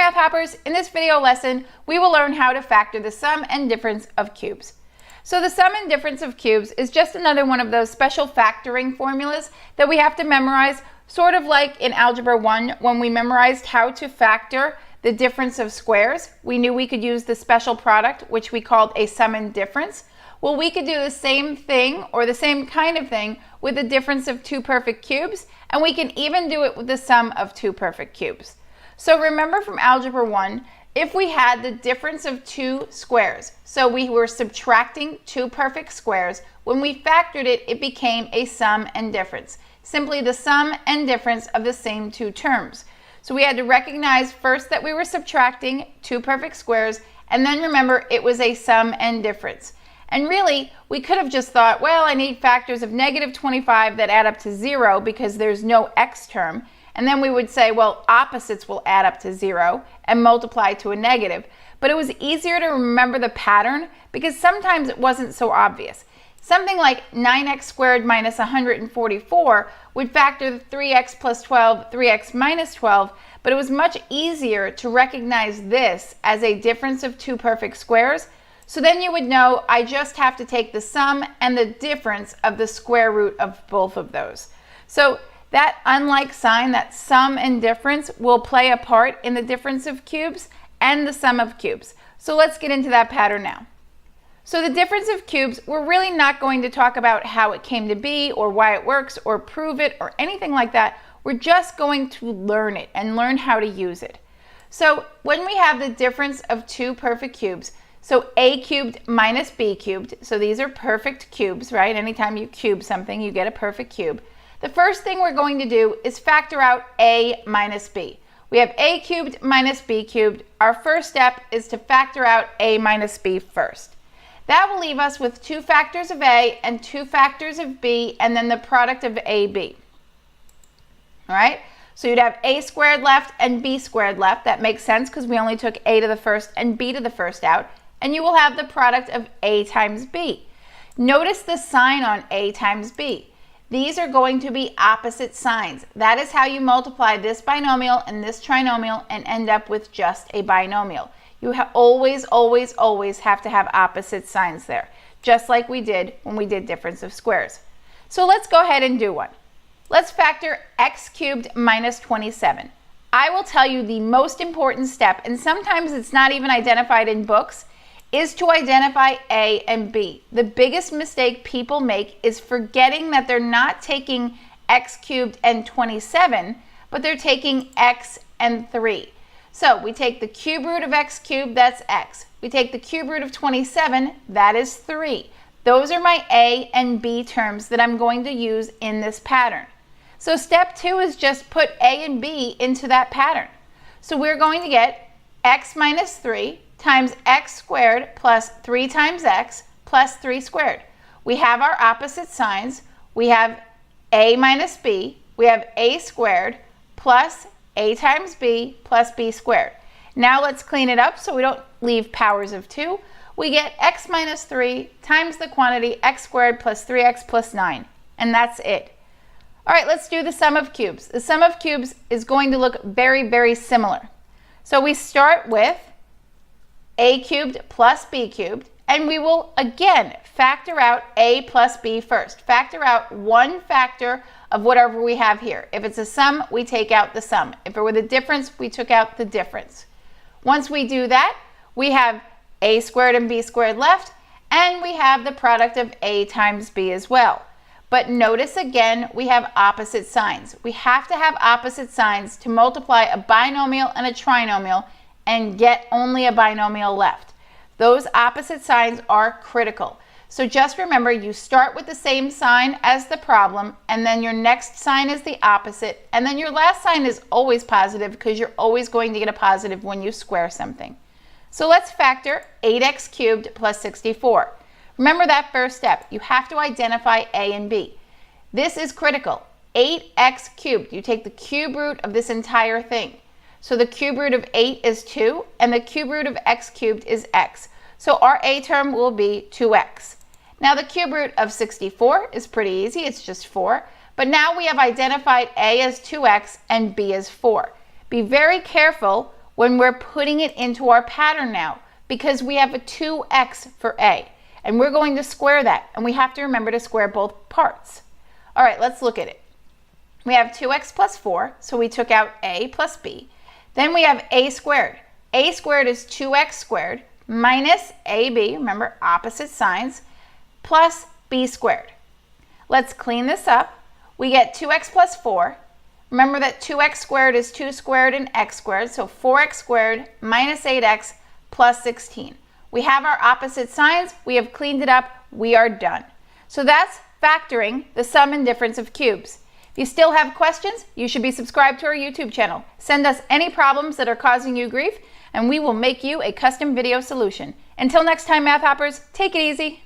Math Hoppers, in this video lesson, we will learn how to factor the sum and difference of cubes. So the sum and difference of cubes is just another one of those special factoring formulas that we have to memorize, sort of like in Algebra 1 when we memorized how to factor the difference of squares. We knew we could use the special product, which we called a sum and difference. Well, we could do the same thing or the same kind of thing with the difference of two perfect cubes, and we can even do it with the sum of two perfect cubes. So remember from Algebra 1, if we had the difference of two squares, so we were subtracting two perfect squares, when we factored it, it became a sum and difference, simply the sum and difference of the same two terms. So we had to recognize first that we were subtracting two perfect squares, and then remember it was a sum and difference. And really, we could have just thought, well, I need factors of negative 25 that add up to 0 because there's no x term. And then we would say, well, opposites will add up to 0 and multiply to a negative. But it was easier to remember the pattern because sometimes it wasn't so obvious. Something like 9x squared minus 144 would factor 3x plus 12, 3x minus 12, but it was much easier to recognize this as a difference of two perfect squares. So then you would know I just have to take the sum and the difference of the square root of both of those. So that unlike sign, that sum and difference, will play a part in the difference of cubes and the sum of cubes. So let's get into that pattern now. So the difference of cubes, we're really not going to talk about how it came to be or why it works or prove it or anything like that. We're just going to learn it and learn how to use it. So when we have the difference of two perfect cubes, so a cubed minus b cubed, so these are perfect cubes, right? Anytime you cube something, you get a perfect cube. The first thing we're going to do is factor out a minus b. We have a cubed minus b cubed. Our first step is to factor out a minus b first. That will leave us with two factors of a and two factors of b, and then the product of ab. All right? So you'd have a squared left and b squared left. That makes sense because we only took a to the first and b to the first out. And you will have the product of a times b. Notice the sign on a times b. These are going to be opposite signs. That is how you multiply this binomial and this trinomial and end up with just a binomial. You always, always, always have to have opposite signs there, just like we did when we did difference of squares. So let's go ahead and do one. Let's factor x cubed minus 27. I will tell you the most important step, and sometimes it's not even identified in books, is to identify a and b. The biggest mistake people make is forgetting that they're not taking x cubed and 27, but they're taking x and 3. So we take the cube root of x cubed, that's x. We take the cube root of 27, that is 3. Those are my a and b terms that I'm going to use in this pattern. So step 2 is just put a and b into that pattern. So we're going to get x minus 3 times x squared plus 3 times x plus 3 squared. We have our opposite signs. We have a minus b. We have a squared plus a times b plus b squared. Now let's clean it up so we don't leave powers of 2. We get x minus 3 times the quantity x squared plus 3x plus 9. And that's it. All right, let's do the sum of cubes. The sum of cubes is going to look very, very similar. So we start with a cubed plus b cubed, and we will again factor out a plus b first. Factor out one factor of whatever we have here. If it's a sum, we take out the sum. If it were the difference, we took out the difference. Once we do that, we have a squared and b squared left, and we have the product of a times b as well. But notice again, we have opposite signs. We have to have opposite signs to multiply a binomial and a trinomial and get only a binomial left. Those opposite signs are critical. So just remember, you start with the same sign as the problem, and then your next sign is the opposite, and then your last sign is always positive because you're always going to get a positive when you square something. So let's factor 8x cubed plus 64. Remember that first step. You have to identify a and b. This is critical. 8x cubed. You take the cube root of this entire thing. So the cube root of 8 is 2, and the cube root of x cubed is x. So our a term will be 2x. Now the cube root of 64 is pretty easy, it's just 4. But now we have identified a as 2x and b as 4. Be very careful when we're putting it into our pattern now, because we have a 2x for a, and we're going to square that, and we have to remember to square both parts. All right, let's look at it. We have 2x plus 4, so we took out a plus b. Then we have a squared. A squared is 2x squared minus ab, remember opposite signs, plus b squared. Let's clean this up. We get 2x plus 4. Remember that 2x squared is 2 squared and x squared, so 4x squared minus 8x plus 16. We have our opposite signs. We have cleaned it up. We are done. So that's factoring the sum and difference of cubes. If you still have questions, you should be subscribed to our YouTube channel. Send us any problems that are causing you grief, and we will make you a custom video solution. Until next time, Math Hoppers, take it easy.